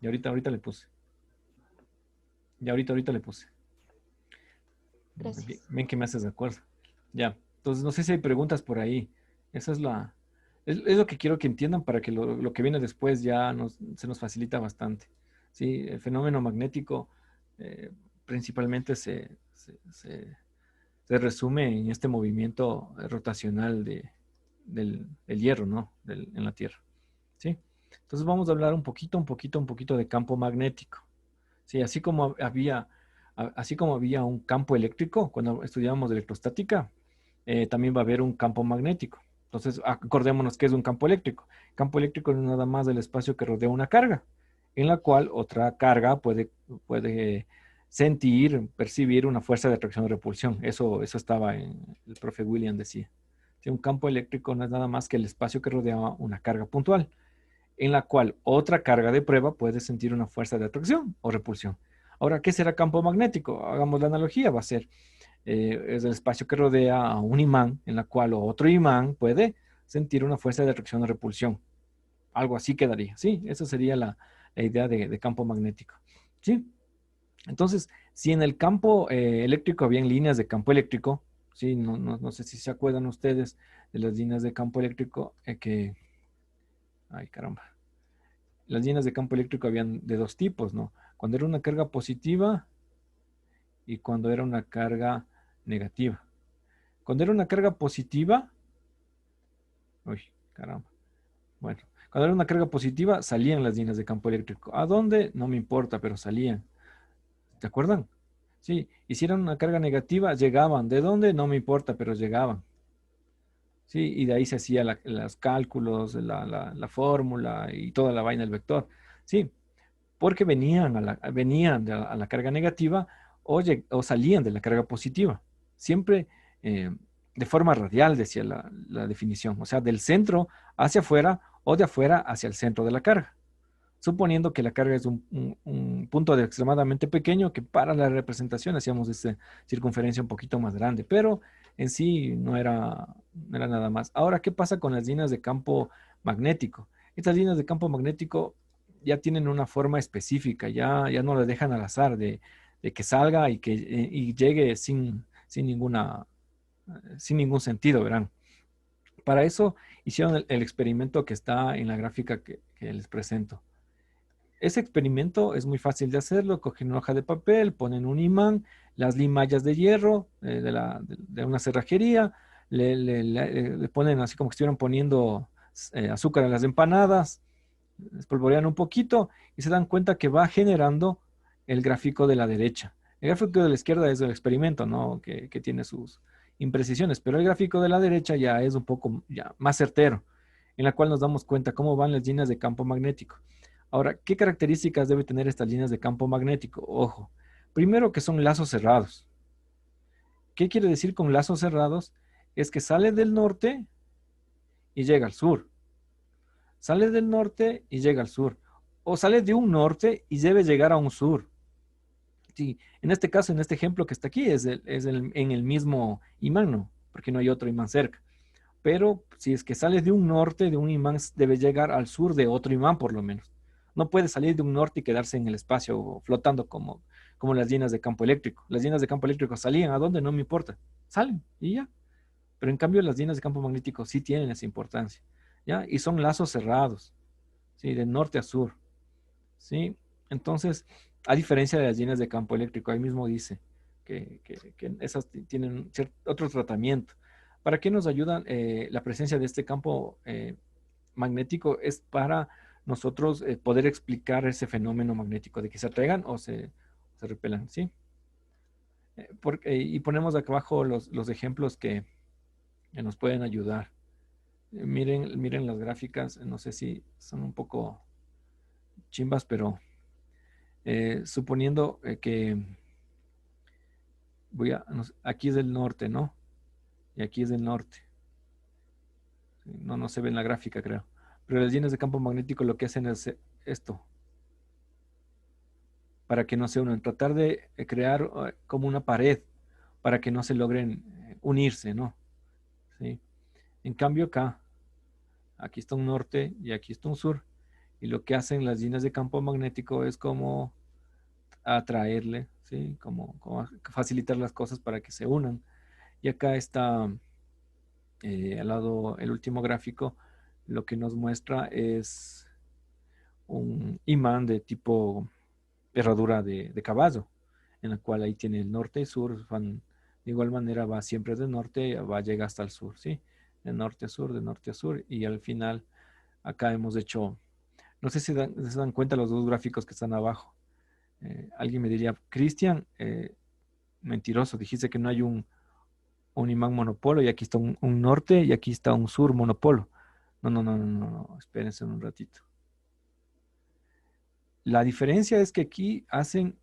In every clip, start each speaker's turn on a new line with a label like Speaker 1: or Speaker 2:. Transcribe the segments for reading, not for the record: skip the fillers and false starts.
Speaker 1: Y ahorita le puse. Y ahorita le puse. Bien,
Speaker 2: Gracias.
Speaker 1: bien que me haces de acuerdo. Ya. Entonces, no sé si hay preguntas por ahí. Esa es es lo que quiero que entiendan para que lo que viene después ya se nos facilita bastante. Sí, el fenómeno magnético principalmente se resume en este movimiento rotacional del hierro, ¿no? En la Tierra. ¿Sí? Entonces vamos a hablar un poquito de campo magnético. Sí, así como había un campo eléctrico cuando estudiábamos electrostática, también va a haber un campo magnético. Entonces, acordémonos que es un campo eléctrico. Campo eléctrico no es nada más del espacio que rodea una carga, en la cual otra carga puede sentir, percibir una fuerza de atracción o repulsión. Eso estaba en el profe William decía. Sí, un campo eléctrico no es nada más que el espacio que rodea una carga puntual, en la cual otra carga de prueba puede sentir una fuerza de atracción o repulsión. Ahora, ¿qué será campo magnético? Hagamos la analogía, va a ser, es el espacio que rodea a un imán, en la cual otro imán puede sentir una fuerza de atracción o repulsión. Algo así quedaría, ¿sí? Esa sería la idea de campo magnético, ¿sí? Entonces, si en el campo eléctrico habían líneas de campo eléctrico, ¿sí? No sé si se acuerdan ustedes de las líneas de campo eléctrico ay caramba, las líneas de campo eléctrico habían de dos tipos, ¿no? Cuando era una carga positiva y cuando era una carga negativa. Cuando era una carga positiva, uy, caramba, bueno, cuando era una carga positiva salían las líneas de campo eléctrico. ¿A dónde? No me importa, pero salían. ¿Te acuerdan? Sí, hicieron una carga negativa, llegaban. ¿De dónde? No me importa, pero llegaban. Sí, y de ahí se hacía los cálculos, la fórmula y toda la vaina del vector. Sí, porque venían a la carga negativa o salían de la carga positiva. Siempre de forma radial, decía la definición, o sea, del centro hacia afuera o de afuera hacia el centro de la carga, suponiendo que la carga es un punto extremadamente pequeño que para la representación hacíamos esta circunferencia un poquito más grande, pero en sí no era nada más. Ahora, ¿qué pasa con las líneas de campo magnético? Estas líneas de campo magnético ya tienen una forma específica, ya no las dejan al azar de que salga y llegue sin ningún sentido, verán. Para eso hicieron el experimento que está en la gráfica que les presento. Ese experimento es muy fácil de hacerlo. Cogen una hoja de papel, ponen un imán, las limallas de hierro de una cerrajería, le ponen así como que estuvieran poniendo azúcar en las empanadas, espolvorean un poquito y se dan cuenta que va generando el gráfico de la derecha. El gráfico de la izquierda es el experimento, ¿no? Que tiene sus imprecisiones, pero el gráfico de la derecha ya es un poco ya más certero, en la cual nos damos cuenta cómo van las líneas de campo magnético. Ahora, ¿qué características debe tener estas líneas de campo magnético? Ojo, primero que son lazos cerrados. ¿Qué quiere decir con lazos cerrados? Es que sale del norte y llega al sur. Sale del norte y llega al sur. O sale de un norte y debe llegar a un sur. Sí, en este caso, en este ejemplo que está aquí, en el mismo imán, ¿no? Porque no hay otro imán cerca. Pero si es que sale de un norte, de un imán, debe llegar al sur de otro imán por lo menos. No puede salir de un norte y quedarse en el espacio flotando como las líneas de campo eléctrico. Las líneas de campo eléctrico salían a dónde, no me importa. Salen y ya. Pero en cambio las líneas de campo magnético sí tienen esa importancia. ¿Ya? Y son lazos cerrados, ¿sí? De norte a sur. ¿Sí? Entonces, a diferencia de las líneas de campo eléctrico, ahí mismo dice que esas tienen otro tratamiento. ¿Para qué nos ayudan la presencia de este campo magnético? Es para nosotros poder explicar ese fenómeno magnético de que se atraigan o se repelan, ¿sí? Y ponemos acá abajo los ejemplos que nos pueden ayudar. Miren las gráficas, no sé si son un poco chimbas, pero suponiendo que aquí es del norte, ¿no? Y aquí es del norte. No se ve en la gráfica, creo. Pero las líneas de campo magnético lo que hacen es esto, para que no se unan, tratar de crear como una pared para que no se logren unirse, ¿no? ¿Sí? En cambio acá, aquí está un norte y aquí está un sur. Y lo que hacen las líneas de campo magnético es como atraerle, ¿sí? Como facilitar las cosas para que se unan. Y acá está al lado el último gráfico, lo que nos muestra es un imán de tipo herradura de caballo, en la cual ahí tiene el norte y sur, de igual manera va siempre de norte, llega hasta el sur, ¿sí? De norte a sur, y al final acá hemos hecho, no sé si se dan cuenta los dos gráficos que están abajo. Alguien me diría, Cristian, mentiroso, dijiste que no hay un imán monopolo y aquí está un norte y aquí está un sur monopolo. No, no, no, no, no, no, espérense un ratito. La diferencia es que aquí hacen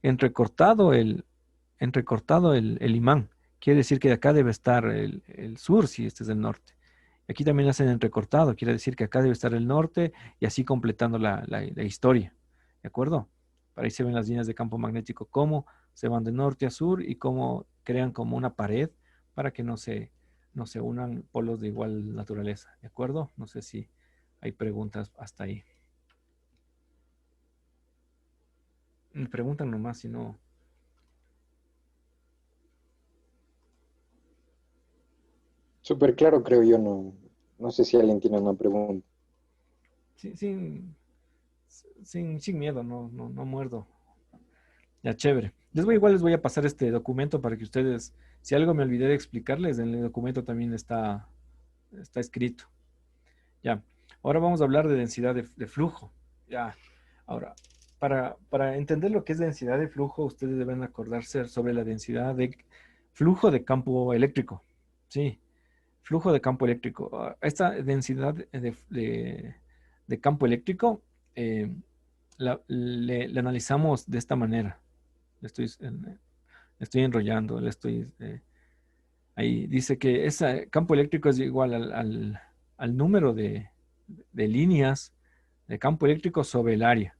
Speaker 1: entrecortado el imán. Quiere decir que de acá debe estar el sur si este es el norte. Aquí también hacen entrecortado, quiere decir que acá debe estar el norte y así completando la historia. ¿De acuerdo? Para ahí se ven las líneas de campo magnético, cómo se van de norte a sur y cómo crean como una pared para que no se unan polos de igual naturaleza. ¿De acuerdo? No sé si hay preguntas hasta ahí. Me preguntan nomás si no.
Speaker 2: Súper claro, creo yo, no, no sé si alguien tiene una pregunta.
Speaker 1: Sin miedo, no muerdo. Ya, chévere. Igual les voy a pasar este documento para que ustedes, si algo me olvidé de explicarles, en el documento también está escrito. Ya. Ahora vamos a hablar de densidad de flujo. Ya. Ahora, para entender lo que es densidad de flujo, ustedes deben acordarse sobre la densidad de flujo de campo eléctrico. Sí, flujo de campo eléctrico. Esta densidad de campo eléctrico le analizamos de esta manera. Le estoy enrollando, ahí dice que ese campo eléctrico es igual al número de líneas de campo eléctrico sobre el área.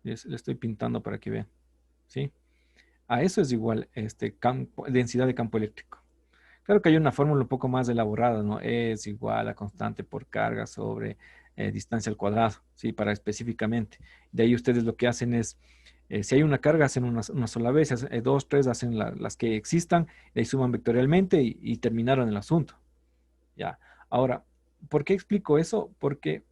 Speaker 1: Le estoy pintando para que vean, ¿sí? A eso es igual densidad de campo eléctrico. Claro que hay una fórmula un poco más elaborada, ¿no? Es igual a constante por carga sobre distancia al cuadrado, ¿sí? Para específicamente. De ahí ustedes lo que hacen es, si hay una carga, hacen una sola vez, dos, tres, hacen las que existan, de ahí suman vectorialmente y terminaron el asunto. Ya. Ahora, ¿por qué explico eso? ¿Por qué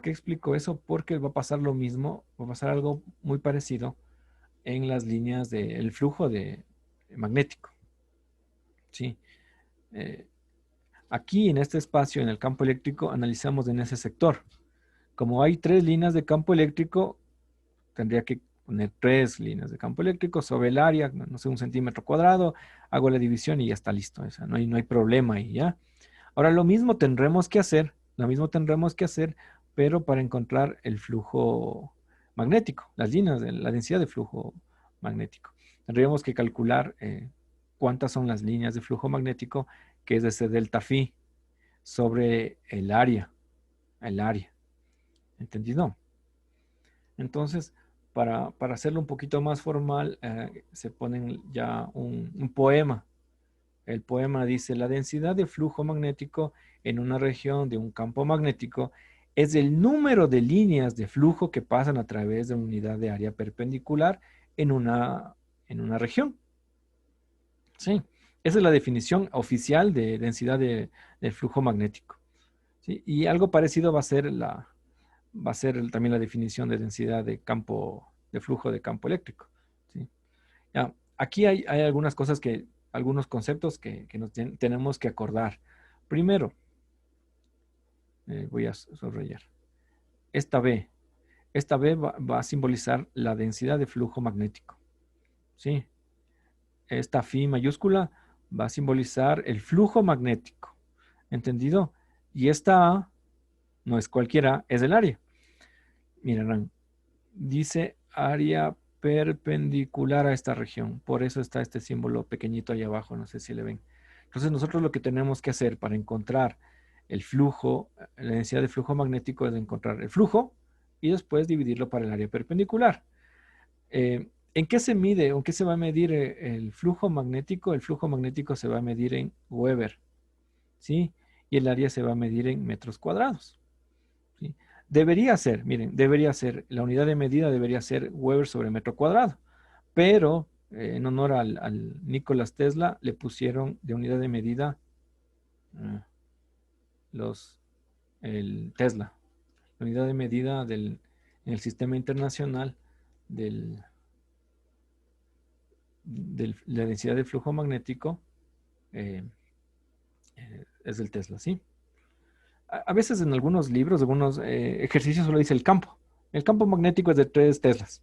Speaker 1: explico eso? Porque va a pasar lo mismo, va a pasar algo muy parecido en las líneas del flujo magnético, ¿sí? Eh, Aquí en este espacio, en el campo eléctrico, analizamos en ese sector. Como hay tres líneas de campo eléctrico, tendría que poner tres líneas de campo eléctrico sobre el área, no sé, 1 centímetro cuadrado, hago la división y ya está listo. O sea, no hay problema ahí, ¿ya? Ahora lo mismo tendremos que hacer, pero para encontrar el flujo magnético, las líneas de la densidad de flujo magnético. Tendríamos que calcular cuántas son las líneas de flujo magnético, que es ese delta phi sobre el área. ¿Entendido? Entonces, para hacerlo un poquito más formal, se ponen ya un poema. El poema dice, la densidad de flujo magnético en una región de un campo magnético es el número de líneas de flujo que pasan a través de una unidad de área perpendicular en una región. Sí, esa es la definición oficial de densidad del flujo magnético. ¿Sí? Y algo parecido va a ser también la definición de densidad de flujo de campo eléctrico. ¿Sí? Ya, aquí hay algunos conceptos que tenemos que acordar. Primero, voy a subrayar. Esta B, esta B va a simbolizar la densidad de flujo magnético. ¿Sí? Esta phi mayúscula va a simbolizar el flujo magnético. ¿Entendido? Y esta A no es cualquiera, es el área. Mirarán, dice área perpendicular a esta región. Por eso está este símbolo pequeñito ahí abajo, no sé si le ven. Entonces nosotros lo que tenemos que hacer para encontrar el flujo, la densidad de flujo magnético es encontrar el flujo y después dividirlo para el área perpendicular. ¿En qué se mide? ¿En qué se va a medir el flujo magnético? El flujo magnético se va a medir en Weber, ¿sí? Y el área se va a medir en metros cuadrados, ¿sí? Debería ser, miren, debería ser, la unidad de medida debería ser Weber sobre metro cuadrado, pero en honor al Nicolás Tesla le pusieron de unidad de medida eh, los, el Tesla, la unidad de medida en el sistema internacional del, la densidad de flujo magnético eh, es del Tesla, ¿sí? A veces en algunos libros, algunos ejercicios solo dice el campo. El campo magnético es de 3 teslas.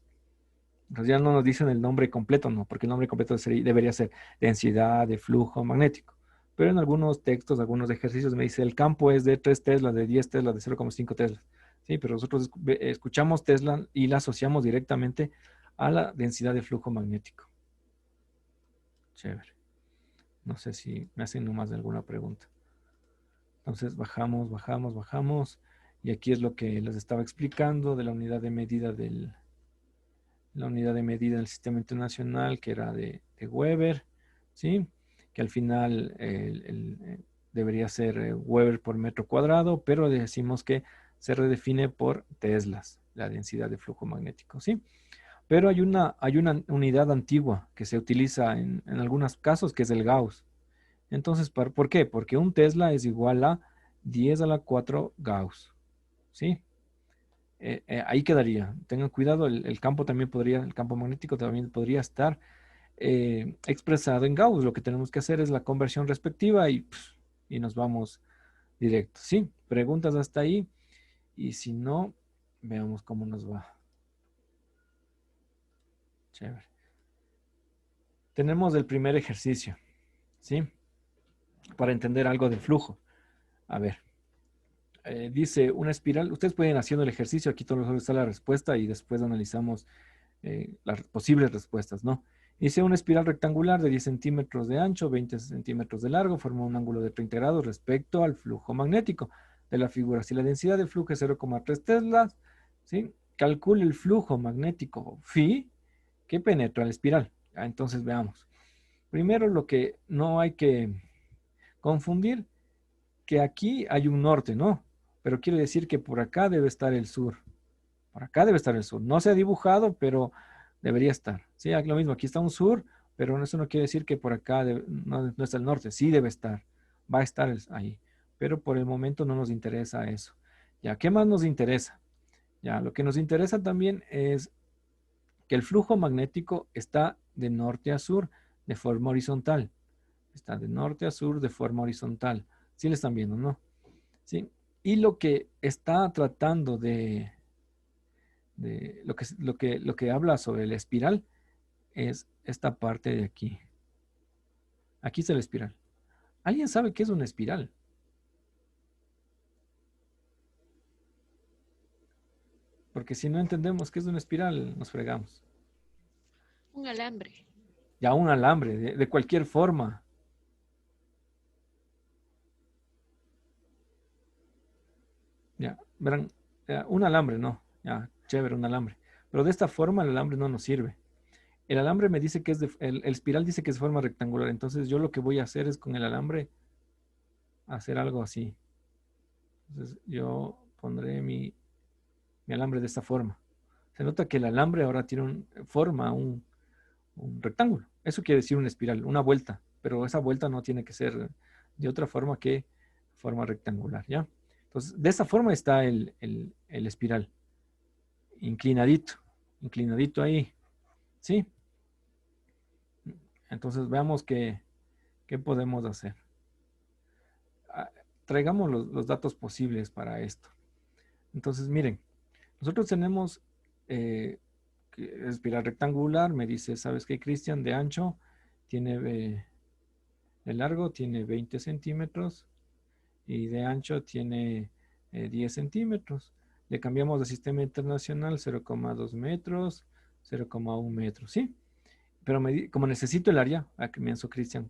Speaker 1: Entonces ya no nos dicen el nombre completo, no, porque el nombre completo debería ser densidad de flujo magnético. Pero en algunos textos, algunos ejercicios me dice el campo es de 3 teslas, de 10 teslas, de 0,5 teslas. Sí, pero nosotros escuchamos Tesla y la asociamos directamente a la densidad de flujo magnético. Chévere. No sé si me hacen nomás alguna pregunta. Entonces bajamos, bajamos, bajamos. Y aquí es lo que les estaba explicando de la unidad de medida la unidad de medida del sistema internacional, que era de Weber, ¿sí? Que al final debería ser Weber por metro cuadrado, pero decimos que se redefine por teslas, la densidad de flujo magnético, ¿sí? Pero hay una unidad antigua que se utiliza en algunos casos, que es el Gauss. Entonces, ¿por qué? Porque un Tesla es igual a 10 a la 4 Gauss, ¿sí? Ahí quedaría. Tengan cuidado, el campo también podría, el campo magnético también podría estar expresado en Gauss. Lo que tenemos que hacer es la conversión respectiva y nos vamos directo. ¿Sí? Preguntas hasta ahí. Y si no, veamos cómo nos va. Chévere. Tenemos el primer ejercicio, ¿sí? Para entender algo del flujo. A ver, dice una espiral. Ustedes pueden ir haciendo el ejercicio. Aquí todo está la respuesta y después analizamos las posibles respuestas, ¿no? Dice una espiral rectangular de 10 centímetros de ancho, 20 centímetros de largo, forma un ángulo de 30 grados respecto al flujo magnético de la figura. Si la densidad de flujo es 0,3 teslas, ¿sí? Calcule el flujo magnético phi que penetra la espiral. Entonces veamos. Primero lo que no hay que confundir, que aquí hay un norte, ¿no? Pero quiere decir que por acá debe estar el sur. Por acá debe estar el sur. No se ha dibujado, pero debería estar. Sí, lo mismo, aquí está un sur, pero eso no quiere decir que por acá no está el norte. Sí debe estar. Va a estar ahí. Pero por el momento no nos interesa eso. Ya, ¿qué más nos interesa? Ya, lo que nos interesa también es que el flujo magnético está de norte a sur de forma horizontal. Está de norte a sur de forma horizontal. Sí le están viendo, ¿no? Sí. Y lo que está tratando de lo que habla sobre la espiral es esta parte de aquí. Aquí está la espiral. ¿Alguien sabe qué es una espiral? Porque si no entendemos qué es una espiral, nos fregamos.
Speaker 3: Un alambre.
Speaker 1: Ya un alambre, de cualquier forma. Ya, verán, ya, un alambre, no. Ya, chévere, un alambre. Pero de esta forma el alambre no nos sirve. El alambre me dice que es el espiral dice que es de forma rectangular. Entonces yo lo que voy a hacer es con el alambre hacer algo así. Entonces yo pondré mi alambre de esta forma. Se nota que el alambre ahora tiene forma, un rectángulo. Eso quiere decir una espiral, una vuelta, pero esa vuelta no tiene que ser de otra forma que forma rectangular, ¿ya? Entonces, de esa forma está el espiral, inclinadito, inclinadito ahí, ¿sí? Entonces, veamos qué podemos hacer. Ah, traigamos los datos posibles para esto. Entonces, miren, nosotros tenemos espiral rectangular, me dice, ¿sabes qué, Cristian? De ancho tiene, de largo tiene 20 centímetros y de ancho tiene 10 centímetros. Le cambiamos de sistema internacional 0,2 metros, 0,1 metros, ¿sí? Pero como necesito el área, a que comienzo, Cristian,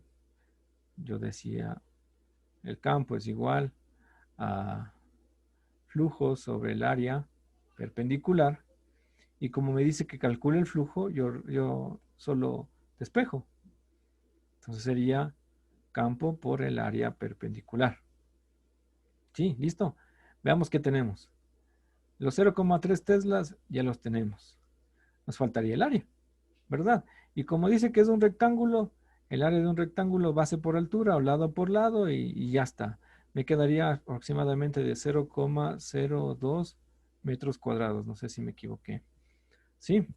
Speaker 1: yo decía, el campo es igual a flujo sobre el área perpendicular. Y como me dice que calcule el flujo, yo solo despejo. Entonces sería campo por el área perpendicular. Sí, listo. Veamos qué tenemos. Los 0,3 teslas ya los tenemos. Nos faltaría el área, ¿verdad? Y como dice que es un rectángulo, el área de un rectángulo base por altura o lado por lado y ya está. Me quedaría aproximadamente de 0,02 metros cuadrados. No sé si me equivoqué. Sí,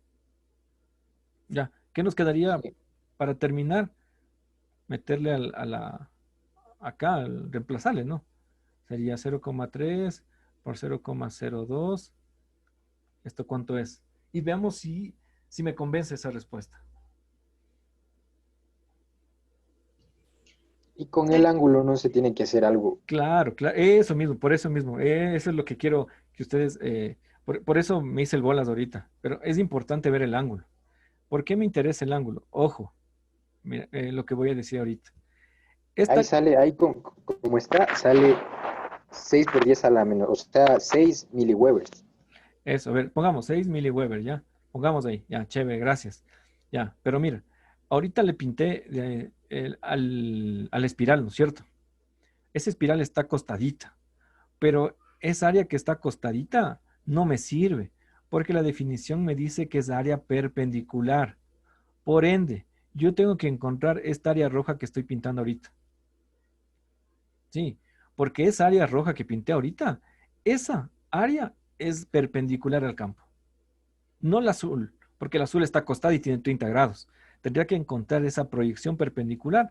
Speaker 1: ya. ¿Qué nos quedaría
Speaker 2: Sí.
Speaker 1: para terminar? Meterle acá, reemplazarle, ¿no? Sería 0,3 por 0,02. ¿Esto cuánto es? Y veamos si me convence esa respuesta.
Speaker 2: Y con el ángulo no se tiene que hacer algo.
Speaker 1: Claro, claro, eso mismo, por eso mismo, eso es lo que quiero que ustedes, por eso me hice el bolas ahorita, pero es importante ver el ángulo. ¿Por qué me interesa el ángulo? Ojo, mira, lo que voy a decir ahorita.
Speaker 2: Ahí
Speaker 1: Esta,
Speaker 2: sale, como está, sale 6 por 10 a la menos, o sea, 6 miliwebers.
Speaker 1: eso, a ver, pongamos 6 miliweber, ¿ya? Pongamos ahí, ya, chévere, gracias. Ya, pero mira, ahorita le pinté al espiral, ¿no es cierto? Esa espiral está acostadita, pero esa área que está acostadita no me sirve, porque la definición me dice que es área perpendicular. Por ende, yo tengo que encontrar esta área roja que estoy pintando ahorita. Sí, porque esa área roja que pinté ahorita, esa área es perpendicular al campo. No la azul, porque el azul está acostada y tiene 30 grados. Tendría que encontrar esa proyección perpendicular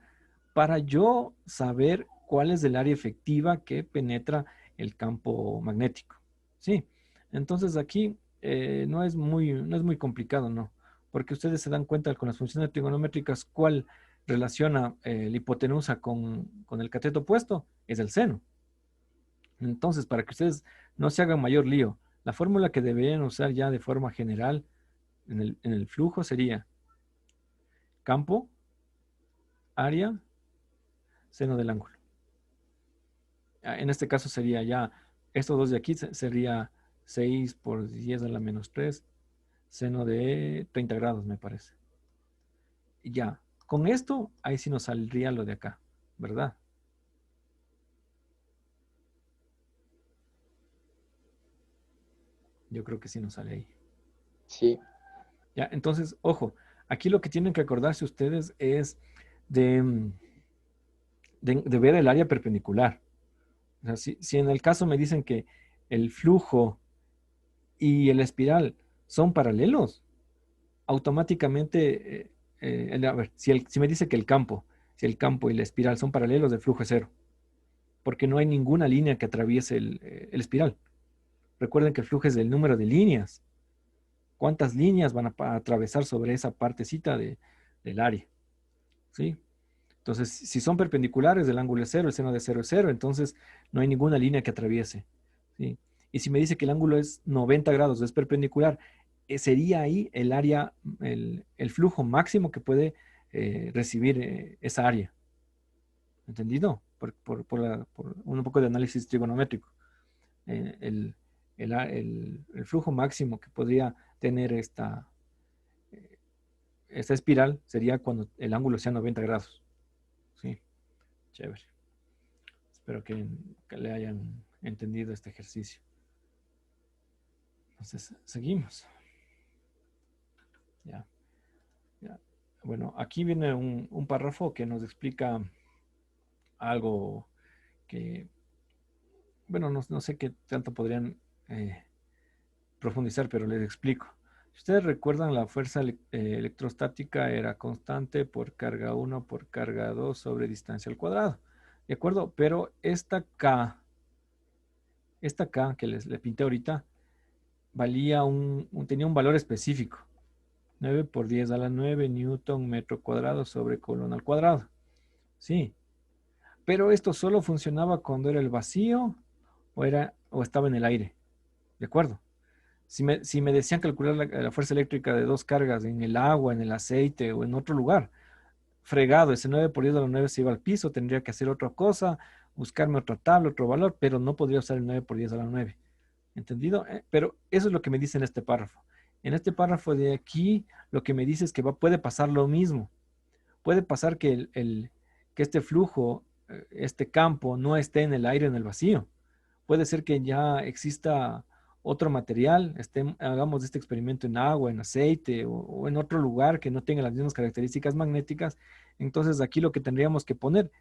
Speaker 1: para yo saber cuál es el área efectiva que penetra el campo magnético. Sí, entonces aquí no es muy complicado, ¿no? Porque ustedes se dan cuenta con las funciones trigonométricas cuál relaciona la hipotenusa con el cateto opuesto, es el seno. Entonces, para que ustedes no se hagan mayor lío, la fórmula que deberían usar ya de forma general en el flujo sería campo, área, seno del ángulo. En este caso sería ya, estos dos de aquí sería 6 por 10 a la menos 3, seno de 30 grados, me parece. Y ya, con esto, ahí sí nos saldría lo de acá, ¿verdad? Yo creo que sí nos sale ahí.
Speaker 2: Sí,
Speaker 1: Ya, entonces, ojo, aquí lo que tienen que acordarse ustedes es de, de ver el área perpendicular. O sea, si en el caso me dicen que el flujo y el espiral son paralelos, automáticamente, a ver, si me dice que si el campo y la espiral son paralelos, el flujo es cero, porque no hay ninguna línea que atraviese el espiral. Recuerden que el flujo es el número de líneas. ¿Cuántas líneas van a atravesar sobre esa partecita del área? ¿Sí? Entonces, si son perpendiculares, el ángulo es cero, el seno de cero es cero, entonces no hay ninguna línea que atraviese. ¿Sí? Y si me dice que el ángulo es 90 grados, es perpendicular, sería ahí el área, el flujo máximo que puede recibir esa área. ¿Entendido? Por un poco de análisis trigonométrico. El flujo máximo que podría tener eh, esta espiral sería cuando el ángulo sea 90 grados. Sí, chévere. Espero que le hayan entendido este ejercicio. Entonces, seguimos. Ya, ya. Bueno, aquí viene un párrafo que nos explica algo que, bueno, no sé qué tanto podrían eh, profundizar, pero les explico. Si ustedes recuerdan, la fuerza electrostática era constante por carga 1 por carga 2 sobre distancia al cuadrado. ¿De acuerdo? Pero esta K que le pinté ahorita, tenía un valor específico. 9 por 10 a la 9 newton metro cuadrado sobre colon al cuadrado. Sí, pero esto solo funcionaba cuando era el vacío o estaba en el aire. ¿De acuerdo? Si me decían calcular la fuerza eléctrica de dos cargas en el agua, en el aceite o en otro lugar, fregado, ese 9 por 10 a la 9 se iba al piso, tendría que hacer otra cosa, buscarme otra tabla, otro valor, pero no podría usar el 9 por 10 a la 9. ¿Entendido? Pero eso es lo que me dice en este párrafo. En este párrafo de aquí, lo que me dice es que puede pasar lo mismo. Puede pasar que este flujo, este campo, no esté en el aire, en el vacío. Puede ser que ya exista otro material, hagamos este experimento en agua, en aceite o en otro lugar que no tenga las mismas características magnéticas, entonces aquí lo que tendríamos que poner